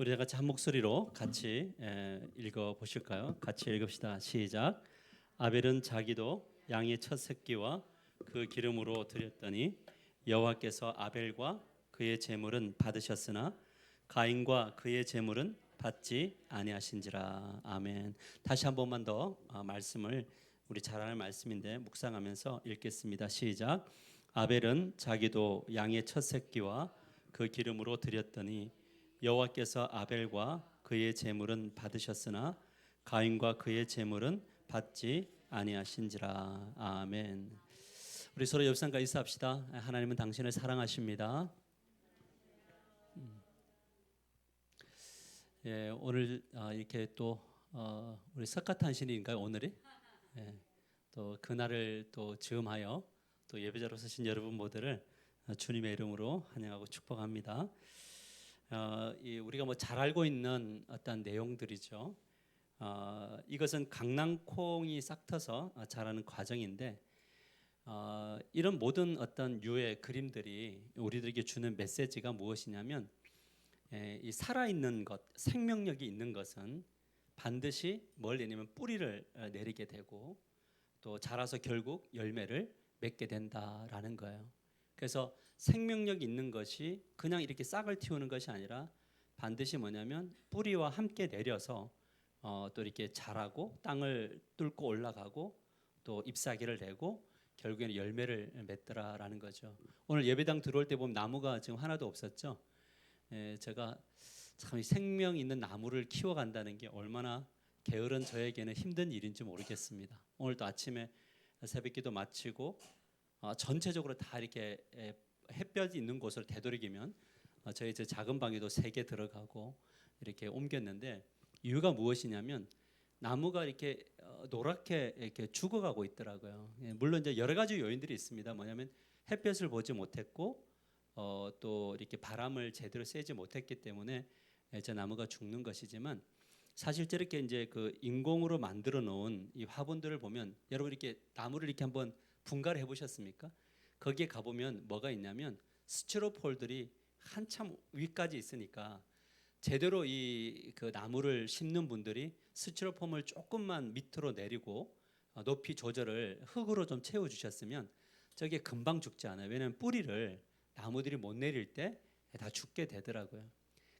우리 다 같이 한 목소리로 같이 읽어 보실까요? 같이 읽읍시다. 시작. 아벨은 자기도 양의 첫 새끼와 그 기름으로 드렸더니 여호와께서 아벨과 그의 제물은 받으셨으나 가인과 그의 제물은 받지 아니하신지라. 아멘. 다시 한 번만 더 말씀을 우리 잘 아는 말씀인데 묵상하면서 읽겠습니다. 시작. 아벨은 자기도 양의 첫 새끼와 그 기름으로 드렸더니 여호와께서 아벨과 그의 제물은 받으셨으나 가인과 그의 제물은 받지 아니하신지라. 아멘. 우리 서로 옆 사람과 인사합시다. 하나님은 당신을 사랑하십니다. 예, 오늘 이렇게 또 우리 석가탄신일인가요? 오늘이? 예, 또 그날을 또 즈음하여 또 예배자로 서신 여러분 모두를 주님의 이름으로 환영하고 축복합니다. 우리가 뭐 잘 알고 있는 어떤 내용들이죠. 이것은 강낭콩이 싹 터서 자라는 과정인데 이런 모든 어떤 유의 그림들이 우리들에게 주는 메시지가 무엇이냐면 이 살아있는 것, 생명력이 있는 것은 반드시 뭘 내냐면 뿌리를 내리게 되고 또 자라서 결국 열매를 맺게 된다라는 거예요. 그래서 생명력 있는 것이 그냥 이렇게 싹을 틔우는 것이 아니라 반드시 뭐냐면 뿌리와 함께 내려서 또 이렇게 자라고 땅을 뚫고 올라가고 또 잎사귀를 내고 결국에는 열매를 맺더라라는 거죠. 오늘 예배당 들어올 때 보면 나무가 지금 하나도 없었죠. 제가 참 생명 있는 나무를 키워간다는 게 얼마나 게으른 저에게는 힘든 일인지 모르겠습니다. 오늘도 아침에 새벽기도 마치고 전체적으로 다 이렇게 햇볕이 있는 곳을 되도록이면 저희 저 작은 방에도 3개 들어가고 이렇게 옮겼는데 이유가 무엇이냐면 나무가 이렇게 노랗게 이렇게 죽어가고 있더라고요. 물론 이제 여러 가지 요인들이 있습니다. 뭐냐면 햇볕을 보지 못했고 또 이렇게 바람을 제대로 쐬지 못했기 때문에 저 나무가 죽는 것이지만 사실 저렇게 이제 그 인공으로 만들어 놓은 이 화분들을 보면 여러분 이렇게 나무를 이렇게 한번 분갈이 해보셨습니까? 거기에 가보면 뭐가 있냐면 스티로폴들이 한참 위까지 있으니까 제대로 이 그 나무를 심는 분들이 스티로폼을 조금만 밑으로 내리고 높이 조절을 흙으로 좀 채워주셨으면 저게 금방 죽지 않아요. 왜냐하면 뿌리를 나무들이 못 내릴 때 다 죽게 되더라고요.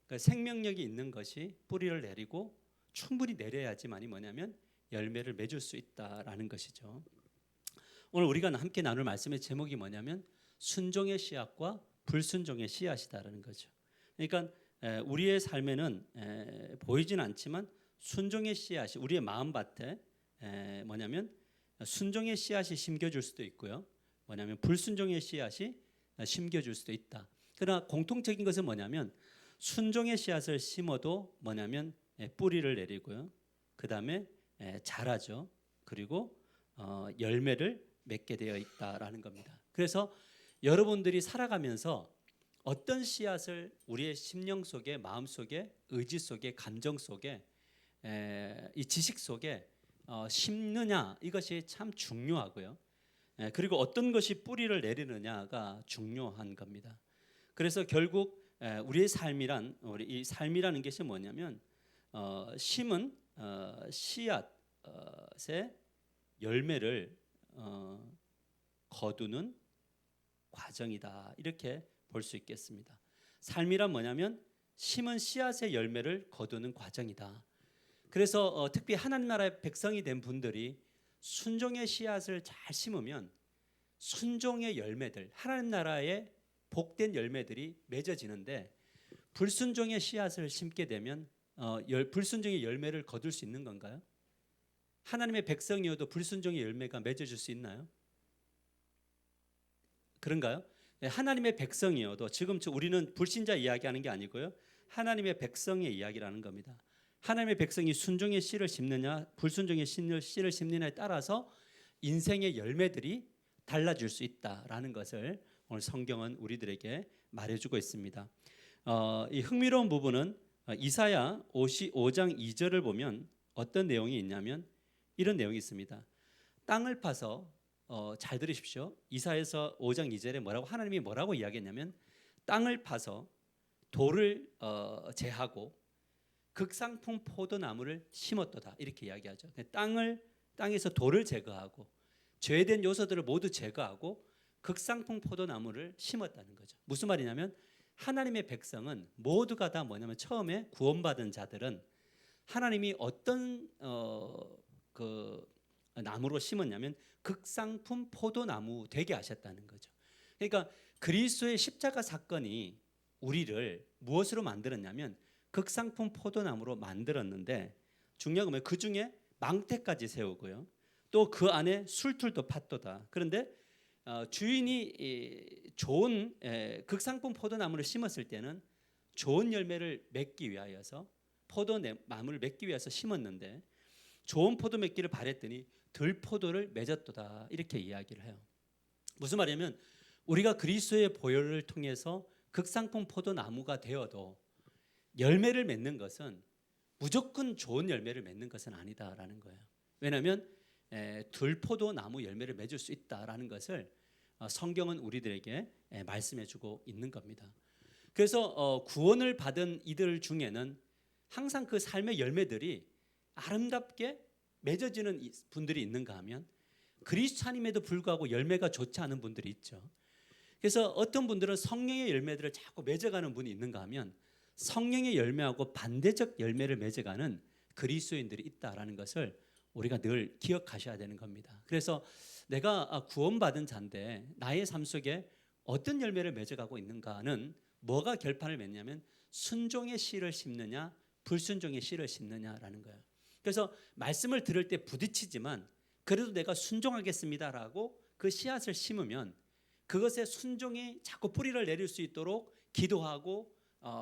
그러니까 생명력이 있는 것이 뿌리를 내리고 충분히 내려야지만이 뭐냐면 열매를 맺을 수 있다라는 것이죠. 오늘 우리가 함께 나눌 말씀의 제목이 뭐냐면 순종의 씨앗과 불순종의 씨앗이다라는 거죠. 그러니까 우리의 삶에는 보이진 않지만 순종의 씨앗이 우리의 마음밭에 뭐냐면 순종의 씨앗이 심겨줄 수도 있고요. 뭐냐면 불순종의 씨앗이 심겨줄 수도 있다. 그러나 공통적인 것은 뭐냐면 순종의 씨앗을 심어도 뭐냐면 뿌리를 내리고요. 그 다음에 자라죠. 그리고 열매를 맺게 되어 있다라는 겁니다. 그래서 여러분들이 살아가면서 어떤 씨앗을 우리의 심령 속에, 마음 속에, 의지 속에, 감정 속에, 이 지식 속에 심느냐 이것이 참 중요하고요. 그리고 어떤 것이 뿌리를 내리느냐가 중요한 겁니다. 그래서 결국 우리의 삶이란 우리 이 삶이라는 것이 뭐냐면 심은 씨앗의 열매를 거두는 과정이다. 이렇게 볼 수 있겠습니다. 삶이란 뭐냐면 심은 씨앗의 열매를 거두는 과정이다. 그래서 특히 하나님 나라의 백성이 된 분들이 순종의 씨앗을 잘 심으면 순종의 열매들, 하나님 나라의 복된 열매들이 맺어지는데 불순종의 씨앗을 심게 되면 불순종의 열매를 거둘 수 있는 건가요? 하나님의 백성이어도 불순종의 열매가 맺어질 수 있나요? 그런가요? 하나님의 백성이어도 지금 우리는 불신자 이야기하는 게 아니고요. 하나님의 백성의 이야기라는 겁니다. 하나님의 백성이 순종의 씨를 심느냐 불순종의 씨를 심느냐에 따라서 인생의 열매들이 달라질 수 있다라는 것을 오늘 성경은 우리들에게 말해주고 있습니다. 이 흥미로운 부분은 이사야 55장 2절을 보면 어떤 내용이 있냐면 이런 내용이 있습니다. 땅을 파서 잘 들으십시오. 이사야서 5장 2절에 하나님이 뭐라고 이야기했냐면 땅을 파서 돌을 제하고 극상품 포도나무를 심었도다 이렇게 이야기하죠. 땅에서 돌을 제거하고 죄된 요소들을 모두 제거하고 극상품 포도나무를 심었다는 거죠. 무슨 말이냐면 하나님의 백성은 모두가 다 뭐냐면 처음에 구원받은 자들은 하나님이 어떤 그 나무로 심었냐면 극상품 포도나무 되게 하셨다는 거죠. 그러니까 그리스도의 십자가 사건이 우리를 무엇으로 만들었냐면 극상품 포도나무로 만들었는데 중요한 건 그 중에 망태까지 세우고요. 또 그 안에 술틀도 팠도다. 그런데 주인이 좋은 극상품 포도나무를 심었을 때는 좋은 열매를 맺기 위하여서 포도나무를 맺기 위해서 심었는데 좋은 포도 맺기를 바랬더니 들포도를 맺었도다 이렇게 이야기를 해요. 무슨 말이냐면 우리가 그리스도의 보혈을 통해서 극상품 포도나무가 되어도 열매를 맺는 것은 무조건 좋은 열매를 맺는 것은 아니다라는 거예요. 왜냐하면 들포도 나무 열매를 맺을 수 있다라는 것을 성경은 우리들에게 말씀해주고 있는 겁니다. 그래서 구원을 받은 이들 중에는 항상 그 삶의 열매들이 아름답게 맺어지는 분들이 있는가 하면 그리스도인임에도 불구하고 열매가 좋지 않은 분들이 있죠. 그래서 어떤 분들은 성령의 열매들을 자꾸 맺어가는 분이 있는가 하면 성령의 열매하고 반대적 열매를 맺어가는 그리스도인들이 있다라는 것을 우리가 늘 기억하셔야 되는 겁니다. 그래서 내가 구원받은 자인데 나의 삶 속에 어떤 열매를 맺어가고 있는가는 뭐가 결판을 맺냐면 순종의 씨를 심느냐 불순종의 씨를 심느냐라는 거예요. 그래서 말씀을 들을 때 부딪히지만 그래도 내가 순종하겠습니다라고 그 씨앗을 심으면 그것에 순종이 자꾸 뿌리를 내릴 수 있도록 기도하고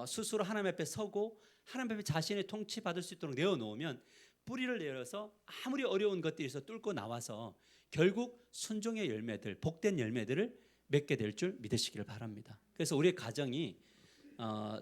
스스로 하나님 앞에 서고 하나님 앞에 자신의 통치받을 수 있도록 내어놓으면 뿌리를 내려서 아무리 어려운 것들이 있어 뚫고 나와서 결국 순종의 열매들, 복된 열매들을 맺게 될 줄 믿으시기를 바랍니다. 그래서 우리의 가정이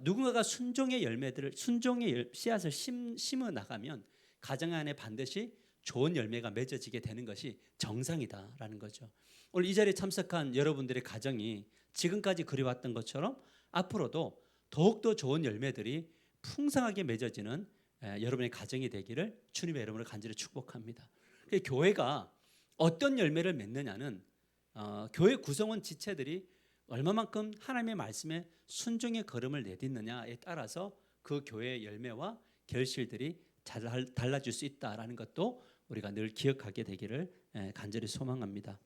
누군가가 순종의 열매들을 순종의 씨앗을 심어 나가면 가정 안에 반드시 좋은 열매가 맺어지게 되는 것이 정상이다라는 거죠. 오늘 이 자리에 참석한 여러분들의 가정이 지금까지 그려왔던 것처럼 앞으로도 더욱더 좋은 열매들이 풍성하게 맺어지는 여러분의 가정이 되기를 주님의 이름으로 간절히 축복합니다. 교회가 어떤 열매를 맺느냐는 교회 구성원 지체들이 얼마만큼 하나님의 말씀에 순종의 걸음을 내딛느냐에 따라서 그 교회의 열매와 결실들이 달라질 수 있다라는 것도 우리가 늘 기억하게 되기를 간절히 소망합니다.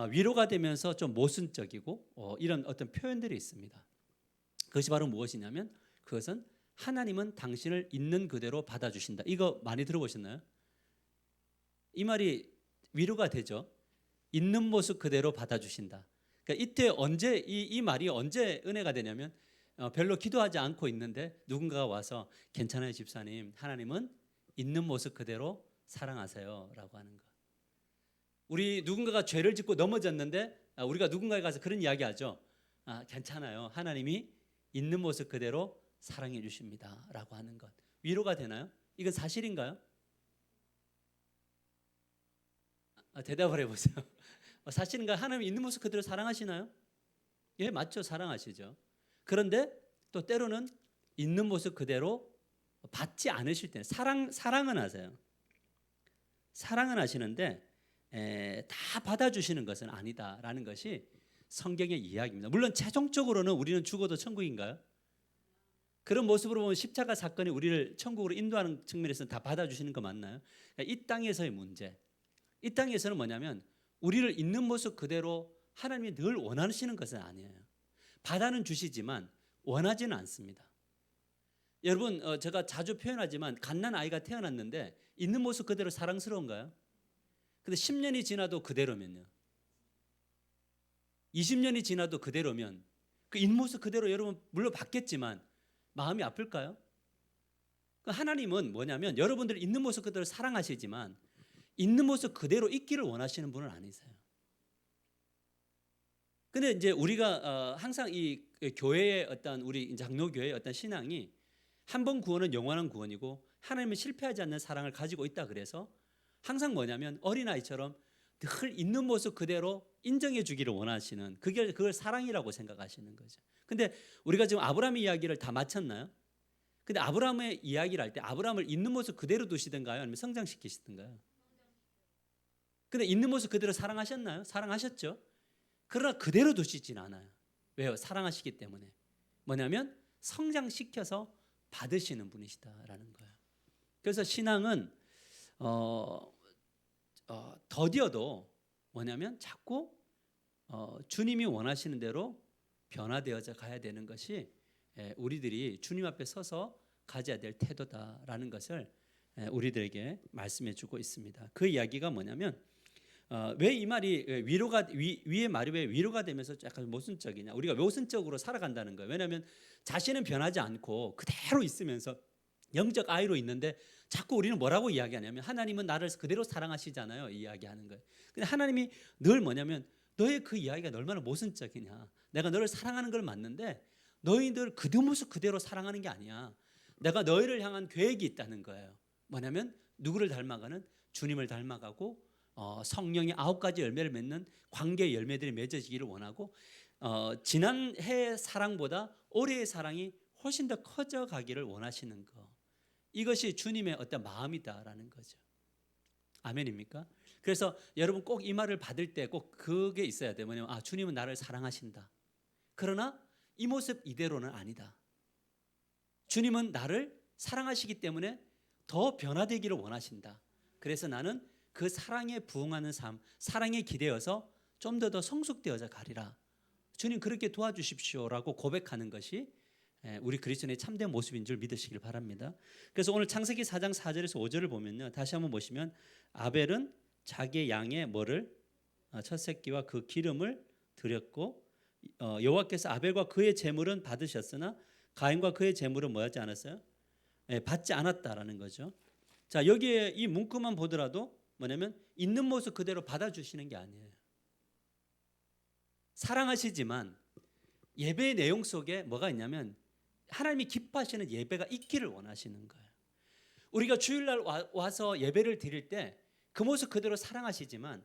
위로가 되면서 좀 모순적이고 이런 어떤 표현들이 있습니다. 그것이 바로 무엇이냐면 그것은 하나님은 당신을 있는 그대로 받아주신다. 이거 많이 들어보셨나요? 이 말이 위로가 되죠. 있는 모습 그대로 받아주신다. 그러니까 이때 언제 이 말이 언제 은혜가 되냐면 별로 기도하지 않고 있는데 누군가가 와서 괜찮아요 집사님, 하나님은 있는 모습 그대로 사랑하세요라고 하는 거. 우리 누군가가 죄를 짓고 넘어졌는데 우리가 누군가에 가서 그런 이야기하죠. 괜찮아요. 하나님이 있는 모습 그대로 사랑해 주십니다라고 하는 것. 위로가 되나요? 이건 사실인가요? 대답을 해보세요. 사실인가요? 하나님 있는 모습 그대로 사랑하시나요? 예, 맞죠. 사랑하시죠. 그런데 또 때로는 있는 모습 그대로 받지 않으실 때는 사랑은 하세요. 사랑은 하시는데 다 받아주시는 것은 아니다라는 것이 성경의 이야기입니다. 물론 최종적으로는 우리는 죽어도 천국인가요? 그런 모습으로 보면 십자가 사건이 우리를 천국으로 인도하는 측면에서는 다 받아주시는 거 맞나요? 그러니까 이 땅에서의 문제, 이 땅에서는 뭐냐면 우리를 있는 모습 그대로 하나님이 늘 원하시는 것은 아니에요. 받아는 주시지만 원하지는 않습니다. 여러분 제가 자주 표현하지만 갓난 아이가 태어났는데 있는 모습 그대로 사랑스러운가요? 근데 10년이 지나도 그대로면요, 20년이 지나도 그대로면 그 있는 모습 그대로 여러분 물론 받겠지만 마음이 아플까요? 하나님은 뭐냐면 여러분들 있는 모습 그대로 사랑하시지만 있는 모습 그대로 있기를 원하시는 분은 아니세요. 근데 이제 우리가 항상 이 교회의 어떤 우리 장로교회의 어떤 신앙이 한 번 구원은 영원한 구원이고 하나님은 실패하지 않는 사랑을 가지고 있다 그래서 항상 뭐냐면 어린아이처럼 늘 있는 모습 그대로 인정해 주기를 원하시는 그걸 사랑이라고 생각하시는 거죠. 근데 우리가 지금 아브라함 이야기를 다 마쳤나요? 근데 아브라함의 이야기를 할 때 아브라함을 있는 모습 그대로 두시던가요? 아니면 성장시키시던가요? 근데 있는 모습 그대로 사랑하셨나요? 사랑하셨죠. 그러나 그대로 두시진 않아요. 왜요? 사랑하시기 때문에. 뭐냐면 성장시켜서 받으시는 분이시다라는 거예요. 그래서 신앙은 더디어도 뭐냐면 자꾸 주님이 원하시는 대로 변화되어져 가야 되는 것이 우리들이 주님 앞에 서서 가져야 될 태도다라는 것을 우리들에게 말씀해 주고 있습니다. 그 이야기가 뭐냐면 왜 이 말이 위로가 위의 말이 왜 위로가 되면서 약간 모순적이냐? 우리가 모순적으로 살아간다는 거예요. 왜냐하면 자신은 변하지 않고 그대로 있으면서 영적 아이로 있는데 자꾸 우리는 뭐라고 이야기하냐면 하나님은 나를 그대로 사랑하시잖아요. 이야기하는 거예요. 근데 하나님이 늘 뭐냐면 너의 그 이야기가 얼마나 모순적이냐? 내가 너를 사랑하는 걸 맞는데 너희들 그 모습 그대로 사랑하는 게 아니야. 내가 너희를 향한 계획이 있다는 거예요. 뭐냐면 누구를 닮아가는 주님을 닮아가고 성령의 9가지 열매를 맺는 관계의 열매들이 맺어지기를 원하고 지난 해의 사랑보다 올해의 사랑이 훨씬 더 커져가기를 원하시는 거. 이것이 주님의 어떤 마음이다라는 거죠. 아멘입니까? 그래서 여러분 꼭 이 말을 받을 때 꼭 그게 있어야 돼요. 뭐냐면 주님은 나를 사랑하신다. 그러나 이 모습 이대로는 아니다. 주님은 나를 사랑하시기 때문에 더 변화되기를 원하신다. 그래서 나는 그 사랑에 부응하는 삶, 사랑에 기대어서 좀 더 성숙되어져 가리라. 주님 그렇게 도와주십시오라고 고백하는 것이 우리 그리스도인의 참된 모습인 줄 믿으시길 바랍니다. 그래서 오늘 창세기 4장 4절에서 5절을 보면요. 다시 한번 보시면 아벨은 자기의 양의 뭐를 첫 새끼와 그 기름을 드렸고 여호와께서 아벨과 그의 제물은 받으셨으나 가인과 그의 제물은 뭐 하지 않았어요? 받지 않았다라는 거죠. 자, 여기에 이 문구만 보더라도 뭐냐면 있는 모습 그대로 받아주시는 게 아니에요. 사랑하시지만 예배의 내용 속에 뭐가 있냐면 하나님이 기뻐하시는 예배가 있기를 원하시는 거예요. 우리가 주일날 와서 예배를 드릴 때 그 모습 그대로 사랑하시지만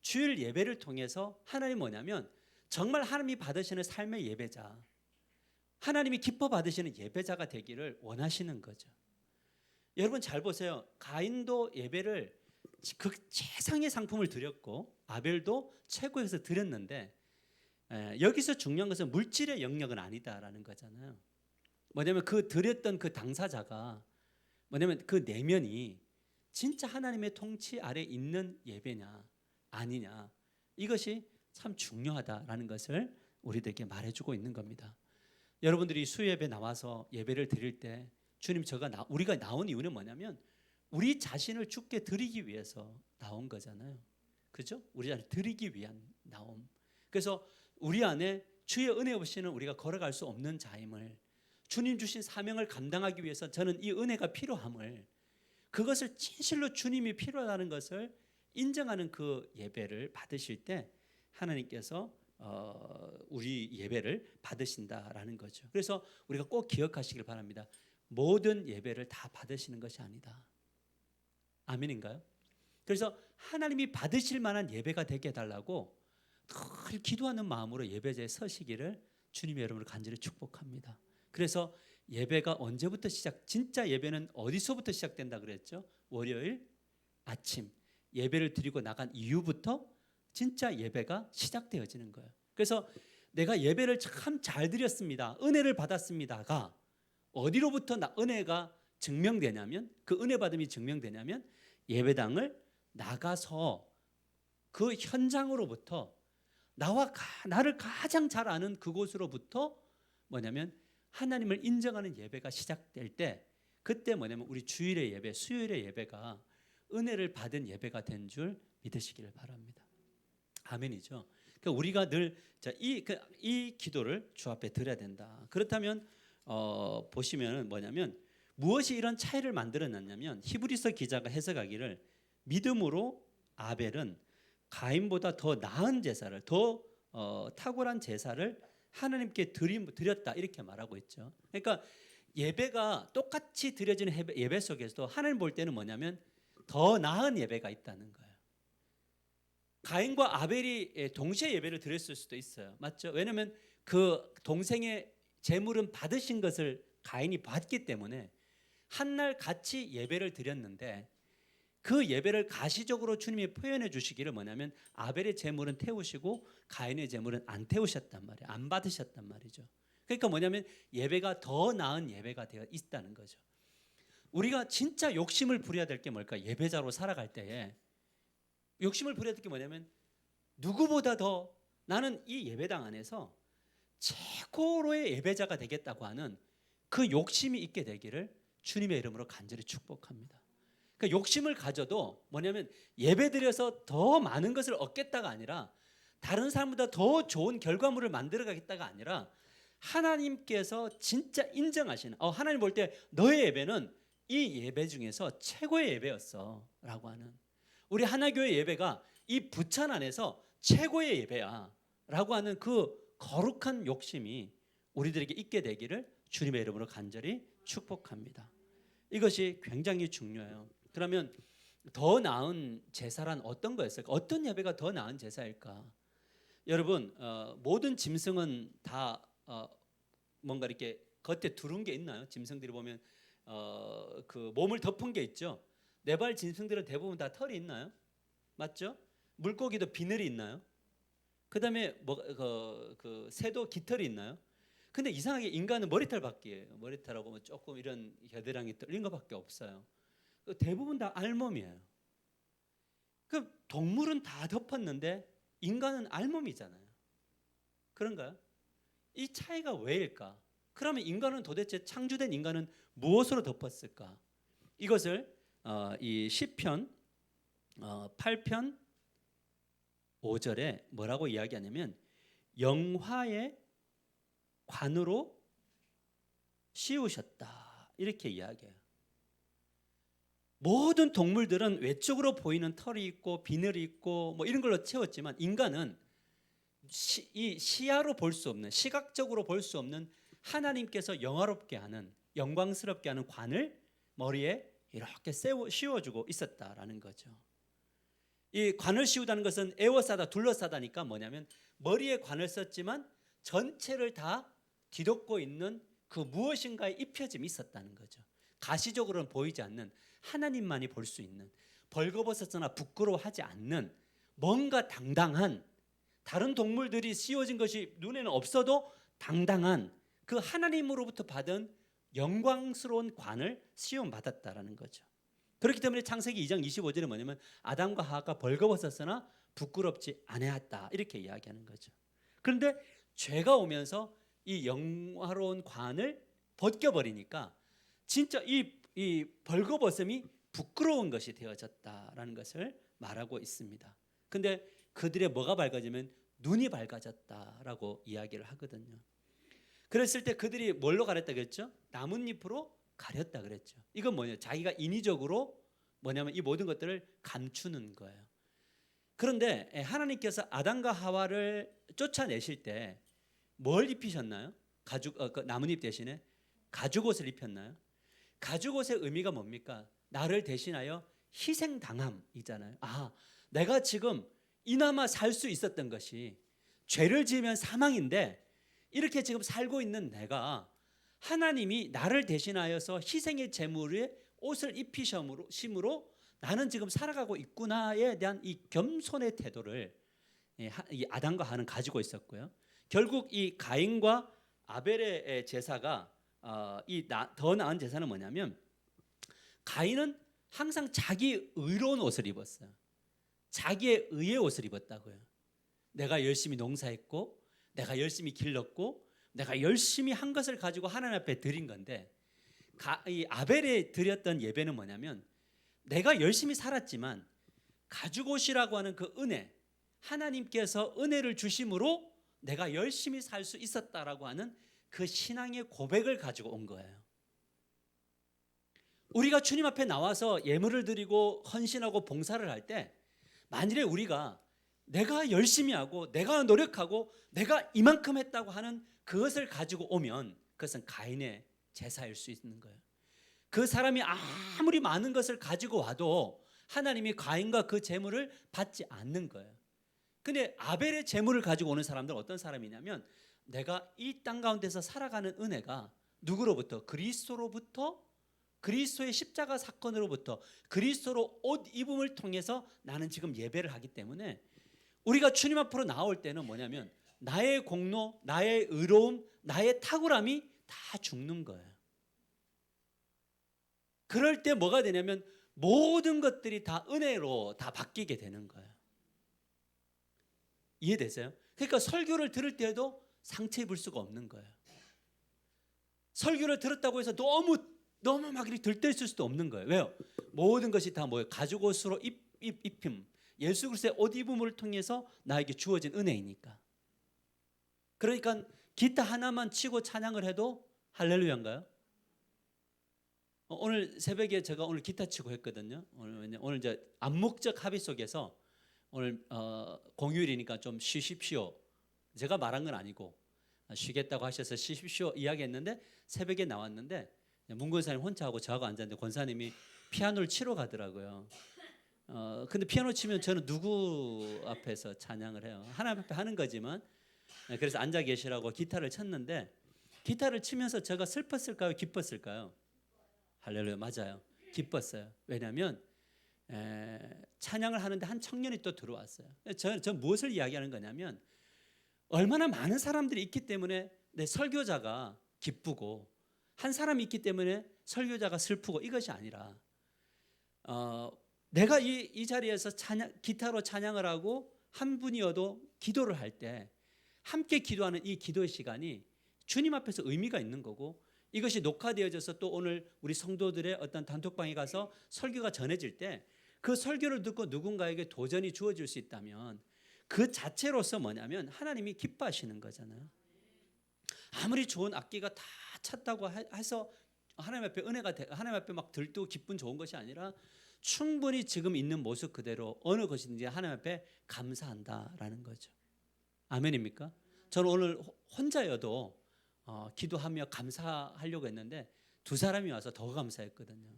주일 예배를 통해서 하나님 뭐냐면 정말 하나님이 받으시는 삶의 예배자, 하나님이 기뻐 받으시는 예배자가 되기를 원하시는 거죠. 여러분 잘 보세요. 가인도 예배를 그 최상의 상품을 드렸고 아벨도 최고에서 드렸는데 여기서 중요한 것은 물질의 영역은 아니다라는 거잖아요. 뭐냐면 그 드렸던 그 당사자가 뭐냐면 그 내면이 진짜 하나님의 통치 아래 있는 예배냐 아니냐, 이것이 참 중요하다라는 것을 우리들에게 말해주고 있는 겁니다. 여러분들이 수요예배 나와서 예배를 드릴 때 주님 우리가 나온 이유는 뭐냐면 우리 자신을 주께 드리기 위해서 나온 거잖아요. 그렇죠? 우리 자신을 드리기 위한 나옴. 그래서 우리 안에 주의 은혜 없이는 우리가 걸어갈 수 없는 자임을, 주님 주신 사명을 감당하기 위해서 저는 이 은혜가 필요함을, 그것을 진실로 주님이 필요하다는 것을 인정하는 그 예배를 받으실 때 하나님께서 우리 예배를 받으신다라는 거죠. 그래서 우리가 꼭 기억하시길 바랍니다. 모든 예배를 다 받으시는 것이 아니다. 아멘인가요? 그래서 하나님이 받으실 만한 예배가 되게 해달라고 늘 기도하는 마음으로 예배자에 서시기를 주님의 여러분을 간절히 축복합니다. 그래서 예배가 언제부터 진짜 예배는 어디서부터 시작된다 그랬죠? 월요일 아침 예배를 드리고 나간 이후부터 진짜 예배가 시작되어지는 거예요. 그래서 내가 예배를 참 잘 드렸습니다, 은혜를 받았습니다가 어디로부터 은혜가 증명되냐면, 그 은혜 받음이 증명되냐면 예배당을 나가서 그 현장으로부터 나를 가장 잘 아는 그곳으로부터 뭐냐면 하나님을 인정하는 예배가 시작될 때, 그때 뭐냐면 우리 주일의 예배, 수요일의 예배가 은혜를 받은 예배가 된 줄 믿으시기를 바랍니다. 아멘이죠. 그러니까 우리가 늘 이 기도를 주 앞에 드려야 된다. 그렇다면 보시면 뭐냐면 무엇이 이런 차이를 만들어냈냐면 히브리서 기자가 해석하기를 믿음으로 아벨은 가인보다 더 나은 제사를, 더 탁월한 제사를 하나님께 드렸다 이렇게 말하고 있죠. 그러니까 예배가 똑같이 드려지는 예배 속에서도 하나님 볼 때는 뭐냐면 더 나은 예배가 있다는 거예요. 가인과 아벨이 동시에 예배를 드렸을 수도 있어요. 맞죠? 왜냐하면 그 동생의 제물은 받으신 것을 가인이 봤기 때문에 한날 같이 예배를 드렸는데 그 예배를 가시적으로 주님이 표현해 주시기를 뭐냐면 아벨의 제물은 태우시고 가인의 제물은 안 태우셨단 말이에요. 안 받으셨단 말이죠. 그러니까 뭐냐면 예배가 더 나은 예배가 되어 있다는 거죠. 우리가 진짜 욕심을 부려야 될 게 뭘까? 예배자로 살아갈 때에 욕심을 부려야 될 게 뭐냐면 누구보다 더 나는 이 예배당 안에서 최고로의 예배자가 되겠다고 하는 그 욕심이 있게 되기를 주님의 이름으로 간절히 축복합니다. 그 욕심을 가져도 뭐냐면 예배드려서 더 많은 것을 얻겠다가 아니라 다른 사람보다 더 좋은 결과물을 만들어 가겠다가 아니라 하나님께서 진짜 인정하시는 하나님 볼 때 너의 예배는 이 예배 중에서 최고의 예배였어 라고 하는 우리 하나교회 예배가 이 부천 안에서 최고의 예배야 라고 하는 그 거룩한 욕심이 우리들에게 있게 되기를 주님의 이름으로 간절히 축복합니다. 이것이 굉장히 중요해요. 그러면 더 나은 제사란 어떤 거였을까? 어떤 예배가 더 나은 제사일까? 여러분 모든 짐승은 다 뭔가 이렇게 겉에 두른 게 있나요? 짐승들이 보면 그 몸을 덮은 게 있죠. 네 발 짐승들은 대부분 다 털이 있나요? 맞죠? 물고기도 비늘이 있나요? 그다음에 그 새도 깃털이 있나요? 근데 이상하게 인간은 머리털밖에 머리털하고 뭐 조금 이런 겨드랑이 털 이런 거밖에 없어요. 대부분 다 알몸이에요. 그 동물은 다 덮었는데 인간은 알몸이잖아요. 그런가요? 이 차이가 왜일까? 그러면 인간은 도대체 창조된 인간은 무엇으로 덮었을까? 이것을 이 시편 8편 5절에 뭐라고 이야기하냐면 영화의 관으로 씌우셨다 이렇게 이야기해요. 모든 동물들은 외적으로 보이는 털이 있고 비늘이 있고 뭐 이런 걸로 채웠지만 인간은 이 시야로 볼 수 없는 시각적으로 볼 수 없는 하나님께서 영화롭게 하는 영광스럽게 하는 관을 머리에 이렇게 씌워주고 있었다라는 거죠. 이 관을 씌우다는 것은 에워싸다 둘러싸다니까 뭐냐면 머리에 관을 썼지만 전체를 다 뒤덮고 있는 그 무엇인가의 입혀짐이 있었다는 거죠. 가시적으로는 보이지 않는 하나님만이 볼 수 있는 벌거벗었으나 부끄러워하지 않는 뭔가 당당한 다른 동물들이 씌워진 것이 눈에는 없어도 당당한 그 하나님으로부터 받은 영광스러운 관을 씌움 받았다라는 거죠. 그렇기 때문에 창세기 2장 25절에 뭐냐면 아담과 하와가 벌거벗었으나 부끄럽지 아니하였다 이렇게 이야기하는 거죠. 그런데 죄가 오면서 이 영화로운 관을 벗겨버리니까 진짜 이 벌거벗음이 부끄러운 것이 되어졌다라는 것을 말하고 있습니다. 근데 그들의 뭐가 밝아지면 눈이 밝아졌다라고 이야기를 하거든요. 그랬을 때 그들이 뭘로 가렸다 그랬죠? 나뭇잎으로 가렸다 그랬죠. 이건 뭐냐? 자기가 인위적으로 뭐냐면 이 모든 것들을 감추는 거예요. 그런데 하나님께서 아담과 하와를 쫓아내실 때 뭘 입히셨나요? 그 나뭇잎 대신에 가죽옷을 입혔나요? 가죽옷의 의미가 뭡니까? 나를 대신하여 희생당함이잖아요. 내가 지금 이나마 살 수 있었던 것이 죄를 지으면 사망인데 이렇게 지금 살고 있는 내가 하나님이 나를 대신하여서 희생의 제물에 옷을 입히심으로 나는 지금 살아가고 있구나에 대한 이 겸손의 태도를 이 아담과 하와는 가지고 있었고요. 결국 이 가인과 아벨의 제사가 더 나은 제사는 뭐냐면 가인은 항상 자기 의로운 옷을 입었어요. 자기의 의의 옷을 입었다고요. 내가 열심히 농사했고 내가 열심히 길렀고 내가 열심히 한 것을 가지고 하나님 앞에 드린 건데 이 아벨에 드렸던 예배는 뭐냐면 내가 열심히 살았지만 가죽옷이라고 하는 그 은혜 하나님께서 은혜를 주심으로 내가 열심히 살 수 있었다라고 하는 그 신앙의 고백을 가지고 온 거예요. 우리가 주님 앞에 나와서 예물을 드리고 헌신하고 봉사를 할 때 만일에 우리가 내가 열심히 하고 내가 노력하고 내가 이만큼 했다고 하는 그것을 가지고 오면 그것은 가인의 제사일 수 있는 거예요. 그 사람이 아무리 많은 것을 가지고 와도 하나님이 가인과 그 제물을 받지 않는 거예요. 근데 아벨의 제물을 가지고 오는 사람들은 어떤 사람이냐면 내가 이 땅 가운데서 살아가는 은혜가 누구로부터? 그리스도로부터, 그리스도의 십자가 사건으로부터, 그리스도로 옷 입음을 통해서 나는 지금 예배를 하기 때문에 우리가 주님 앞으로 나올 때는 뭐냐면 나의 공로, 나의 의로움, 나의 탁월함이 다 죽는 거예요. 그럴 때 뭐가 되냐면 모든 것들이 다 은혜로 다 바뀌게 되는 거예요. 이해되세요? 그러니까 설교를 들을 때에도 상처 입을 수가 없는 거예요. 설교를 들었다고 해서 너무 막 이렇게 들떠있을 수도 없는 거예요. 왜요? 모든 것이 다 뭐예요? 가죽 옷으로 입힘, 예수 그리스도의 옷 입음을 통해서 나에게 주어진 은혜이니까. 그러니까 기타 하나만 치고 찬양을 해도 할렐루야인가요? 오늘 새벽에 제가 오늘 기타 치고 했거든요. 오늘 이제 암묵적 합의 속에서 오늘 공휴일이니까 좀 쉬십시오. 제가 말한 건 아니고 쉬겠다고 하셔서 쉬십시오 이야기했는데 새벽에 나왔는데 문 권사님 혼자 하고 저하고 앉았는데 권사님이 피아노를 치러 가더라고요. 근데 피아노 치면 저는 누구 앞에서 찬양을 해요? 하나님 앞에 하는 거지만 그래서 앉아 계시라고 기타를 쳤는데 기타를 치면서 제가 슬펐을까요? 기뻤을까요? 할렐루야, 맞아요. 기뻤어요. 왜냐하면 찬양을 하는데 한 청년이 또 들어왔어요. 저 무엇을 이야기하는 거냐면 얼마나 많은 사람들이 있기 때문에 내 설교자가 기쁘고 한 사람이 있기 때문에 설교자가 슬프고 이것이 아니라 내가 이 자리에서 기타로 찬양을 하고 한 분이어도 기도를 할 때 함께 기도하는 이 기도의 시간이 주님 앞에서 의미가 있는 거고 이것이 녹화되어져서 또 오늘 우리 성도들의 어떤 단톡방에 가서 설교가 전해질 때 그 설교를 듣고 누군가에게 도전이 주어질 수 있다면 그 자체로서 뭐냐면 하나님이 기뻐하시는 거잖아요. 아무리 좋은 악기가 다 찼다고 해서 하나님 앞에 은혜가 하나님 앞에 막 들뜨고 기쁜 좋은 것이 아니라 충분히 지금 있는 모습 그대로 어느 것이든지 하나님 앞에 감사한다라는 거죠. 아멘입니까? 저는 오늘 혼자여도 기도하며 감사하려고 했는데 두 사람이 와서 더 감사했거든요.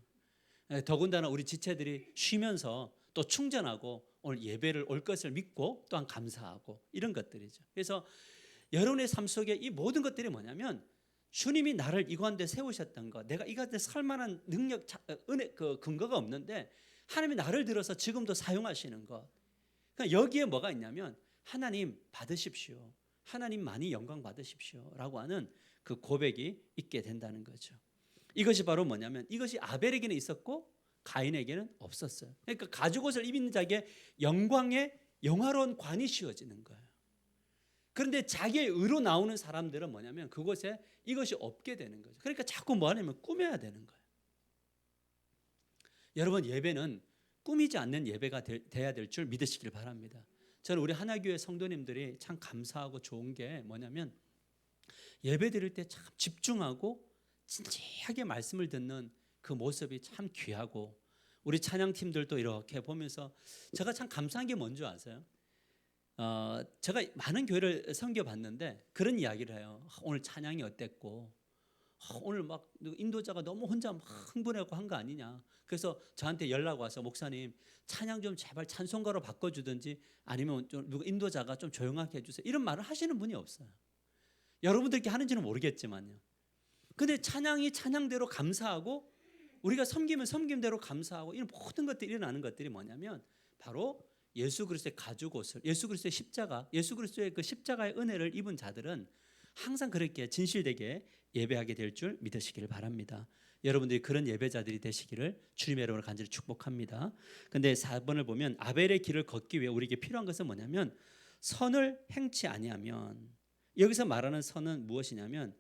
더군다나 우리 지체들이 쉬면서 또 충전하고 오늘 예배를 올 것을 믿고 또한 감사하고 이런 것들이죠. 그래서 여러분의 삶 속에 이 모든 것들이 뭐냐면 주님이 나를 이 가운데 세우셨던 것, 내가 이 가운데 살 만한 능력, 은혜, 그 근거가 없는데 하나님이 나를 들어서 지금도 사용하시는 것. 그러니까 여기에 뭐가 있냐면 하나님 받으십시오. 하나님 많이 영광 받으십시오라고 하는 그 고백이 있게 된다는 거죠. 이것이 바로 뭐냐면 이것이 아벨에게는 있었고 가인에게는 없었어요. 그러니까 가죽옷을 입은 자에게 영광의 영화로운 관이 씌워지는 거예요. 그런데 자기의 의로 나오는 사람들은 뭐냐면 그곳에 이것이 없게 되는 거죠. 그러니까 자꾸 뭐 하냐면 꾸며야 되는 거예요. 여러분 예배는 꾸미지 않는 예배가 돼야 될 줄 믿으시길 바랍니다. 저는 우리 하나교회 성도님들이 참 감사하고 좋은 게 뭐냐면 예배 드릴 때 참 집중하고 진지하게 말씀을 듣는 그 모습이 참 귀하고 우리 찬양팀들도 이렇게 보면서 제가 참 감사한 게 뭔지 아세요? 제가 많은 교회를 섬겨봤는데 그런 이야기를 해요. 오늘 찬양이 어땠고 오늘 막 인도자가 너무 혼자 막 흥분하고 한 거 아니냐. 그래서 저한테 연락 와서 목사님 찬양 좀 제발 찬송가로 바꿔주든지 아니면 좀 누구 인도자가 좀 조용하게 해주세요. 이런 말을 하시는 분이 없어요. 여러분들께 하는지는 모르겠지만요. 근데 찬양이 찬양대로 감사하고 우리가 섬기면 섬김대로 감사하고 이런 모든 것들이 일어나는 것들이 뭐냐면 바로 예수 그리스도의 가죽옷을 예수 그리스도의 십자가 예수 그리스도의 그 십자가의 은혜를 입은 자들은 항상 그렇게 진실되게 예배하게 될 줄 믿으시기를 바랍니다. 여러분들이 그런 예배자들이 되시기를 주님의 이름으로 간절히 축복합니다. 근데 4번을 보면 아벨의 길을 걷기 위해 우리에게 필요한 것은 뭐냐면 선을 행치 아니하면 여기서 말하는 선은 무엇이냐면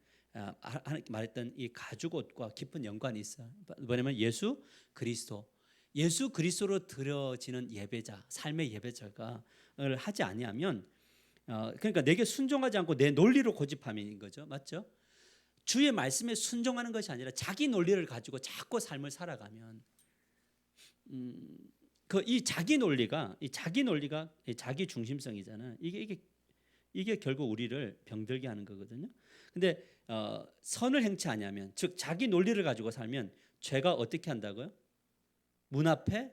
말했던 이 가죽옷과 깊은 연관이 있어요. 뭐냐면 예수 그리스도로 드려지는 예배자, 삶의 예배자가 하지 아니하면 그러니까 내게 순종하지 않고 내 논리로 고집함인 거죠. 맞죠? 주의 말씀에 순종하는 것이 아니라 자기 논리를 가지고 자꾸 삶을 살아가면 이 자기 논리가 자기 중심성이잖아요. 이게 결국 우리를 병들게 하는 거거든요. 근데 선을 행치 아니하면 즉 자기 논리를 가지고 살면 죄가 어떻게 한다고요? 문 앞에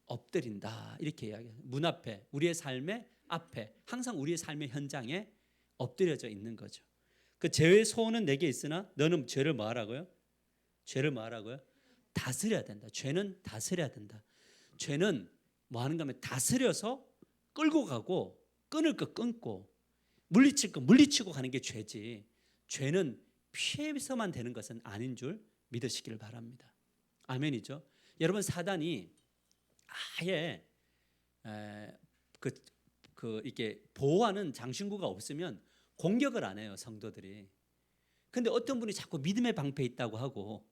엎드린다 이렇게 이야기해요. 문 앞에 우리의 삶의 앞에 항상 우리의 삶의 현장에 엎드려져 있는 거죠. 그 죄의 소원은 내게 있으나 너는 죄를 뭐 하라고요? 죄를 뭐 하라고요? 다스려야 된다. 죄는 다스려야 된다. 죄는 뭐 하는가 하면 다스려서 끌고 가고 끊을 거 끊고 물리칠 거 물리치고 가는 게 죄지. 죄는 피해서만 되는 것은 아닌 줄 믿으시기를 바랍니다. 아멘이죠. 여러분, 사단이 아예 이게 보호하는 장신구가 없으면 공격을 안 해요, 성도들이. 근데 어떤 분이 자꾸 믿음의 방패 있다고 하고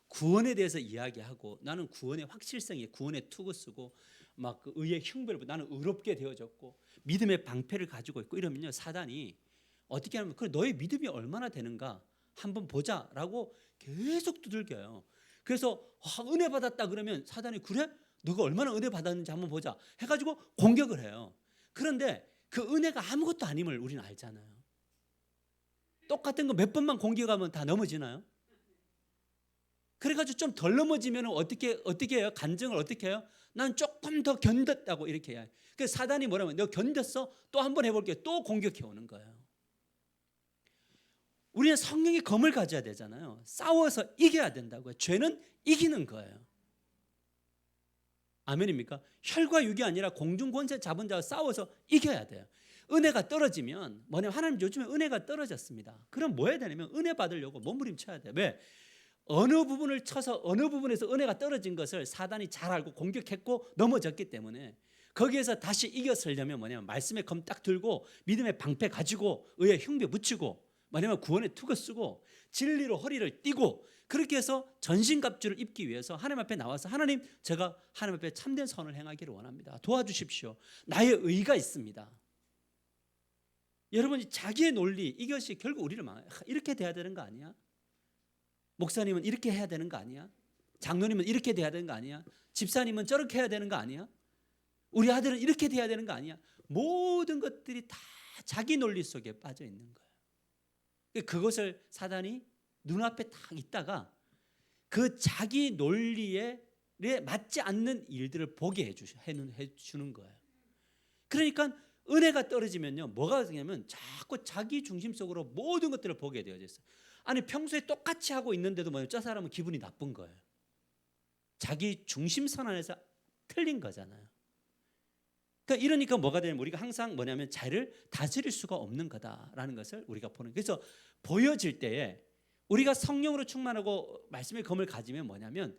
구원에 대해서 이야기하고 나는 구원의 확실성에 구원의 투구 쓰고 막 그 의의 흉배를 나는 의롭게 되어졌고 믿음의 방패를 가지고 있고 이러면요, 사단이 어떻게 하면 그래 너의 믿음이 얼마나 되는가 한번 보자라고 계속 두들겨요. 그래서 은혜 받았다 그러면 사단이 그래? 너가 얼마나 은혜 받았는지 한번 보자 해가지고 공격을 해요. 그런데 그 은혜가 아무것도 아님을 우리는 알잖아요. 똑같은 거 몇 번만 공격하면 다 넘어지나요? 그래가지고 좀 덜 넘어지면 어떻게 해요? 간증을 어떻게 해요? 난 조금 더 견뎠다고 이렇게 해요. 그래서 사단이 뭐라면 너 견뎠어? 또 한 번 해볼게. 또 공격해 오는 거예요. 우리는 성령의 검을 가져야 되잖아요. 싸워서 이겨야 된다고요. 죄는 이기는 거예요. 아멘입니까? 혈과 육이 아니라 공중권세 잡은 자와 싸워서 이겨야 돼요. 은혜가 떨어지면 뭐냐면 하나님 요즘에 은혜가 떨어졌습니다. 그럼 뭐 해야 되냐면 은혜 받으려고 몸부림쳐야 돼요. 왜? 어느 부분을 쳐서 어느 부분에서 은혜가 떨어진 것을 사단이 잘 알고 공격했고 넘어졌기 때문에 거기에서 다시 이겨서려면 뭐냐면 말씀의 검 딱 들고 믿음의 방패 가지고 의의 흉배 붙이고 뭐냐면 구원의 투구 쓰고 진리로 허리를 띠고 그렇게 해서 전신갑주를 입기 위해서 하나님 앞에 나와서 하나님 제가 하나님 앞에 참된 선을 행하기를 원합니다. 도와주십시오. 나의 의가 있습니다. 여러분이 자기의 논리 이것이 결국 우리를 망해요. 이렇게 돼야 되는 거 아니야? 목사님은 이렇게 해야 되는 거 아니야? 장로님은 이렇게 돼야 되는 거 아니야? 집사님은 저렇게 해야 되는 거 아니야? 우리 아들은 이렇게 돼야 되는 거 아니야? 모든 것들이 다 자기 논리 속에 빠져 있는 거예요. 그것을 사단이 눈앞에 딱 있다가 그 자기 논리에 맞지 않는 일들을 보게 해주는 거예요. 그러니까 은혜가 떨어지면요, 뭐가 되냐면 자꾸 자기 중심 속으로 모든 것들을 보게 되어져 있어요. 아니 평소에 똑같이 하고 있는데도 뭐예요? 저 사람은 기분이 나쁜 거예요. 자기 중심선 안에서 틀린 거잖아요. 그러니까 이러니까 뭐가 되냐면 우리가 항상 뭐냐면 자를 다스릴 수가 없는 거다라는 것을 우리가 보는. 그래서 보여질 때에 우리가 성령으로 충만하고 말씀의 검을 가지면 뭐냐면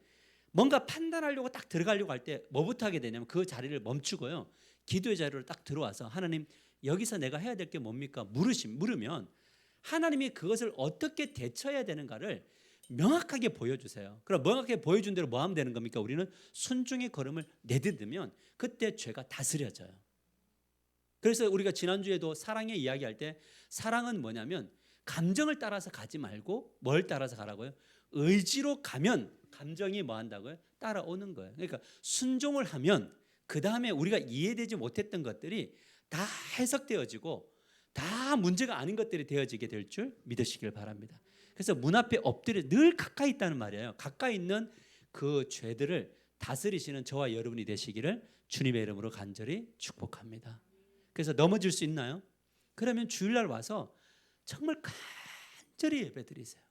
뭔가 판단하려고 딱 들어가려고 할 때 뭐부터 하게 되냐면 그 자리를 멈추고요. 기도의 자리로 딱 들어와서 하나님 여기서 내가 해야 될 게 뭡니까? 물으면 하나님이 그것을 어떻게 대처해야 되는가를 명확하게 보여주세요. 그럼 명확하게 보여준 대로 뭐 하면 되는 겁니까? 우리는 순종의 걸음을 내딛으면 그때 죄가 다스려져요. 그래서 우리가 지난주에도 사랑의 이야기할 때 사랑은 뭐냐면 감정을 따라서 가지 말고 뭘 따라서 가라고요? 의지로 가면 감정이 뭐 한다고요? 따라오는 거예요. 그러니까 순종을 하면 그 다음에 우리가 이해되지 못했던 것들이 다 해석되어지고 다 문제가 아닌 것들이 되어지게 될 줄 믿으시길 바랍니다. 그래서 문 앞에 엎드려 늘 가까이 있다는 말이에요. 가까이 있는 그 죄들을 다스리시는 저와 여러분이 되시기를 주님의 이름으로 간절히 축복합니다. 그래서 넘어질 수 있나요? 그러면 주일날 와서 정말 간절히 예배드리세요.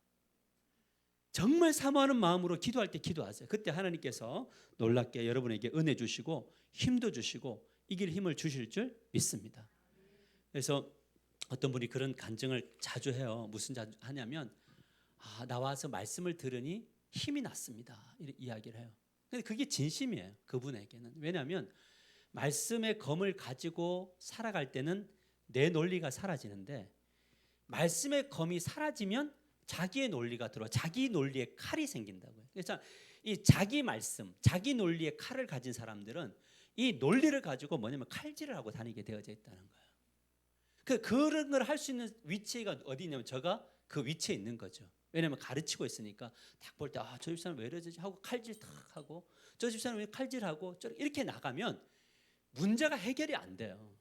정말 사모하는 마음으로 기도할 때 기도하세요. 그때 하나님께서 놀랍게 여러분에게 은혜 주시고 힘도 주시고 이길 힘을 주실 줄 믿습니다. 그래서 어떤 분이 그런 간증을 자주 해요. 무슨 자주 하냐면 나와서 말씀을 들으니 힘이 났습니다. 이렇게 이야기를 해요. 근데 그게 진심이에요. 그분에게는. 왜냐하면 말씀의 검을 가지고 살아갈 때는 내 논리가 사라지는데 말씀의 검이 사라지면 자기의 논리가 들어와 자기 논리의 칼이 생긴다고요. 그래서 이 자기 말씀, 자기 논리의 칼을 가진 사람들은 이 논리를 가지고 뭐냐면 칼질을 하고 다니게 되어져 있다는 거예요. 그런 걸 할 수 있는 위치가 어디냐면 제가 그 위치에 있는 거죠. 왜냐하면 가르치고 있으니까 딱 볼 때 저 집사람 왜 이러지 하고 칼질 탁 하고 저 집사람 왜 칼질하고 이렇게 나가면 문제가 해결이 안 돼요.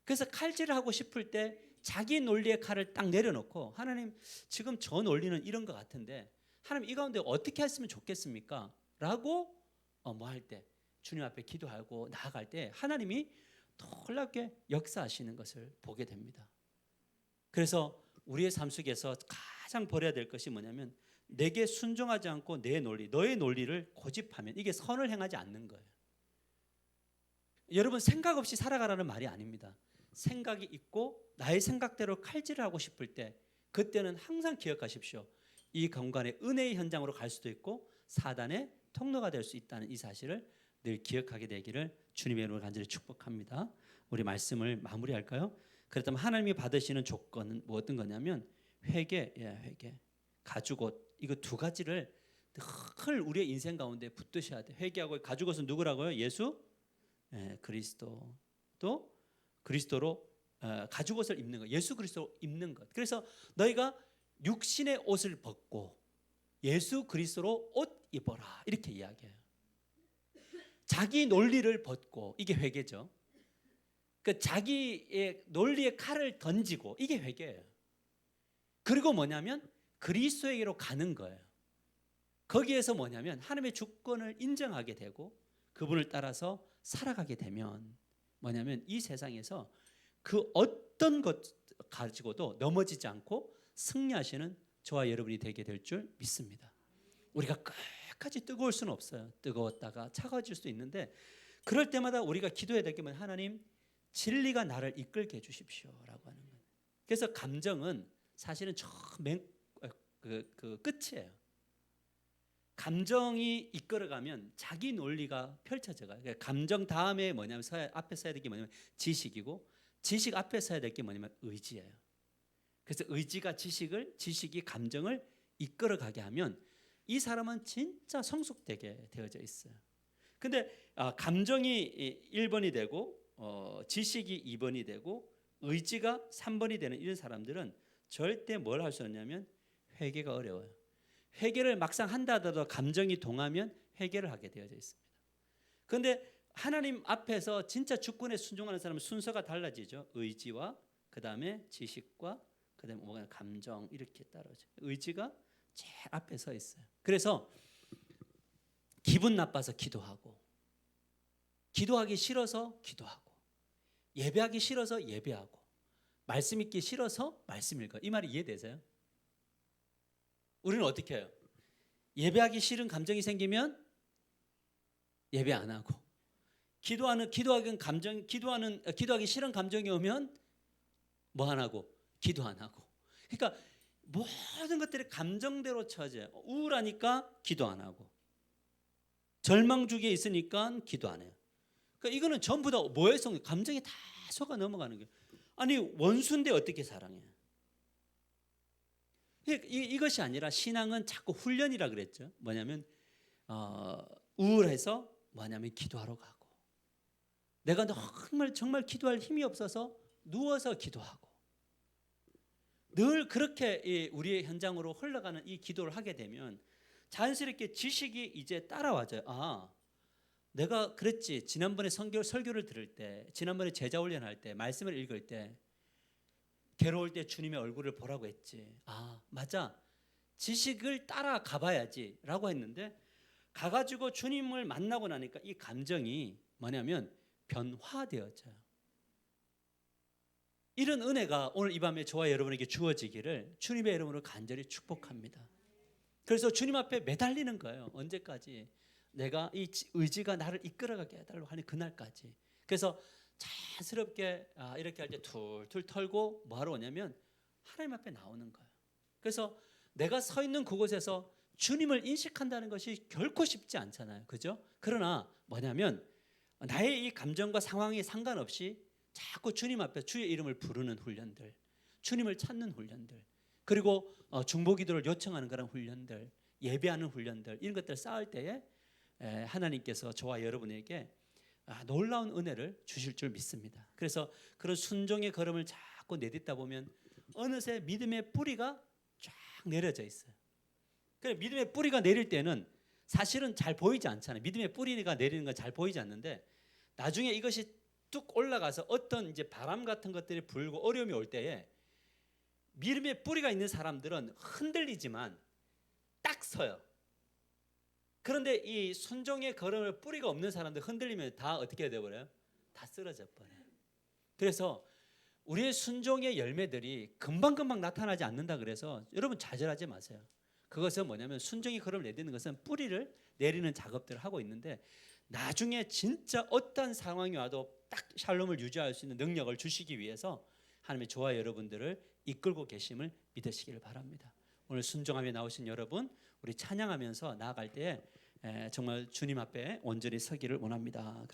그래서 칼질을 하고 싶을 때 자기 논리의 칼을 딱 내려놓고 하나님 지금 저 논리는 이런 것 같은데 하나님 이 가운데 어떻게 했으면 좋겠습니까? 라고 뭐 할 때 주님 앞에 기도하고 나아갈 때 하나님이 놀랍게 역사하시는 것을 보게 됩니다. 그래서 우리의 삶 속에서 가장 버려야 될 것이 뭐냐면 내게 순종하지 않고 내 논리, 너의 논리를 고집하면 이게 선을 행하지 않는 거예요. 여러분 생각 없이 살아가라는 말이 아닙니다. 생각이 있고 나의 생각대로 칼질을 하고 싶을 때 그때는 항상 기억하십시오. 이 공간에 은혜의 현장으로 갈 수도 있고 사단의 통로가 될 수 있다는 이 사실을 늘 기억하게 되기를 주님의 이름으로 간절히 축복합니다. 우리 말씀을 마무리할까요? 그렇다면 하나님이 받으시는 조건은 뭐 어떤 거냐면 회개, 회개, 가죽옷 이거 두 가지를 늘 우리의 인생 가운데 붙드셔야 돼. 회개하고 가죽옷은 누구라고요? 예수, 그리스도. 또 그리스도로 가죽옷을 입는 것, 예수 그리스도로 입는 것. 그래서 너희가 육신의 옷을 벗고 예수 그리스도로 옷 입어라 이렇게 이야기해요. 자기 논리를 벗고 이게 회개죠. 그 자기의 논리의 칼을 던지고 이게 회개예요. 그리고 뭐냐면 그리스도에게로 가는 거예요. 거기에서 뭐냐면 하나님의 주권을 인정하게 되고 그분을 따라서 살아가게 되면 뭐냐면 이 세상에서 그 어떤 것 가지고도 넘어지지 않고 승리하시는 저와 여러분이 되게 될 줄 믿습니다. 우리가 끝까지 뜨거울 수는 없어요. 뜨거웠다가 차가워질 수도 있는데 그럴 때마다 우리가 기도해야 될 게 뭐냐면 하나님 진리가 나를 이끌게 해주십시오라고 하는 거예요. 그래서 감정은 사실은 그 끝이에요. 감정이 이끌어가면 자기 논리가 펼쳐져가요. 그러니까 감정 다음에 뭐냐면 앞에 써야 될 게 뭐냐면 지식이고 지식 앞에 써야 될 게 뭐냐면 의지예요. 그래서 의지가 지식이 감정을 이끌어가게 하면 이 사람은 진짜 성숙되게 되어져 있어요. 근데 감정이 1번이 되고 지식이 2번이 되고 의지가 3번이 되는 이런 사람들은 절대 뭘 할 수 없냐면 회개가 어려워요. 회개를 막상 한다 하더라도 감정이 동하면 회개를 하게 되어져 있습니다. 그런데 하나님 앞에서 진짜 주권에 순종하는 사람은 순서가 달라지죠. 의지와 그 다음에 지식과 그 다음에 뭐가 감정 이렇게 따라오죠. 의지가 제일 앞에 서 있어요. 그래서 기분 나빠서 기도하고 기도하기 싫어서 기도하고 예배하기 싫어서 예배하고 말씀 읽기 싫어서 말씀 읽어. 이 말이 이해되세요? 우리는 어떻게 해요? 예배하기 싫은 감정이 생기면 예배 안 하고 기도하기 싫은 감정이 오면 뭐 안 하고 기도 안 하고. 그러니까 모든 것들이 감정대로 처져요. 우울하니까 기도 안 하고 절망 주기에 있으니까 기도 안 해요. 그러니까 이거는 전부 다 뭐에 속 감정이 다 속아 넘어가는 거예요. 아니 원수인데 어떻게 사랑해? 이것이 아니라 신앙은 자꾸 훈련이라 그랬죠. 뭐냐면 우울해서 뭐냐면 기도하러 가고 내가 정말 기도할 힘이 없어서 누워서 기도하고 늘 그렇게 우리의 현장으로 흘러가는 이 기도를 하게 되면 자연스럽게 지식이 이제 따라와져요. 내가 그랬지. 지난번에 설교를 들을 때, 지난번에 제자 훈련할 때, 말씀을 읽을 때 괴로울 때 주님의 얼굴을 보라고 했지. 맞아. 지식을 따라가 봐야지 라고 했는데 가가지고 주님을 만나고 나니까 이 감정이 뭐냐면 변화되어져요. 이런 은혜가 오늘 이 밤에 저와 여러분에게 주어지기를 주님의 이름으로 간절히 축복합니다. 그래서 주님 앞에 매달리는 거예요. 언제까지? 내가 이 의지가 나를 이끌어가게 해달라고 하는 그날까지. 그래서 자연스럽게 이렇게 할 때 툴툴 털고 뭐 하러 오냐면 하나님 앞에 나오는 거예요. 그래서 내가 서 있는 그곳에서 주님을 인식한다는 것이 결코 쉽지 않잖아요. 그죠? 그러나 뭐냐면 나의 이 감정과 상황에 상관없이 자꾸 주님 앞에 주의 이름을 부르는 훈련들, 주님을 찾는 훈련들, 그리고 중보기도를 요청하는 그런 훈련들, 예배하는 훈련들 이런 것들 쌓을 때에 하나님께서 저와 여러분에게 놀라운 은혜를 주실 줄 믿습니다. 그래서 그런 순종의 걸음을 자꾸 내딛다 보면 어느새 믿음의 뿌리가 쫙 내려져 있어요. 그래 믿음의 뿌리가 내릴 때는 사실은 잘 보이지 않잖아요. 믿음의 뿌리가 내리는 건 잘 보이지 않는데 나중에 이것이 뚝 올라가서 어떤 이제 바람 같은 것들이 불고 어려움이 올 때에 믿음의 뿌리가 있는 사람들은 흔들리지만 딱 서요. 그런데 이 순종의 걸음을 뿌리가 없는 사람들 흔들리면 다 어떻게 되어버려요? 다 쓰러져 버려요. 그래서 우리의 순종의 열매들이 금방금방 나타나지 않는다 그래서 여러분 좌절하지 마세요. 그것은 뭐냐면 순종의 걸음을 내딛는 것은 뿌리를 내리는 작업들을 하고 있는데 나중에 진짜 어떤 상황이 와도 딱 샬롬을 유지할 수 있는 능력을 주시기 위해서 하나님의 저와 여러분들을 이끌고 계심을 믿으시기를 바랍니다. 오늘 순종하며 나오신 여러분, 우리 찬양하면서 나아갈 때 정말 주님 앞에 온전히 서기를 원합니다.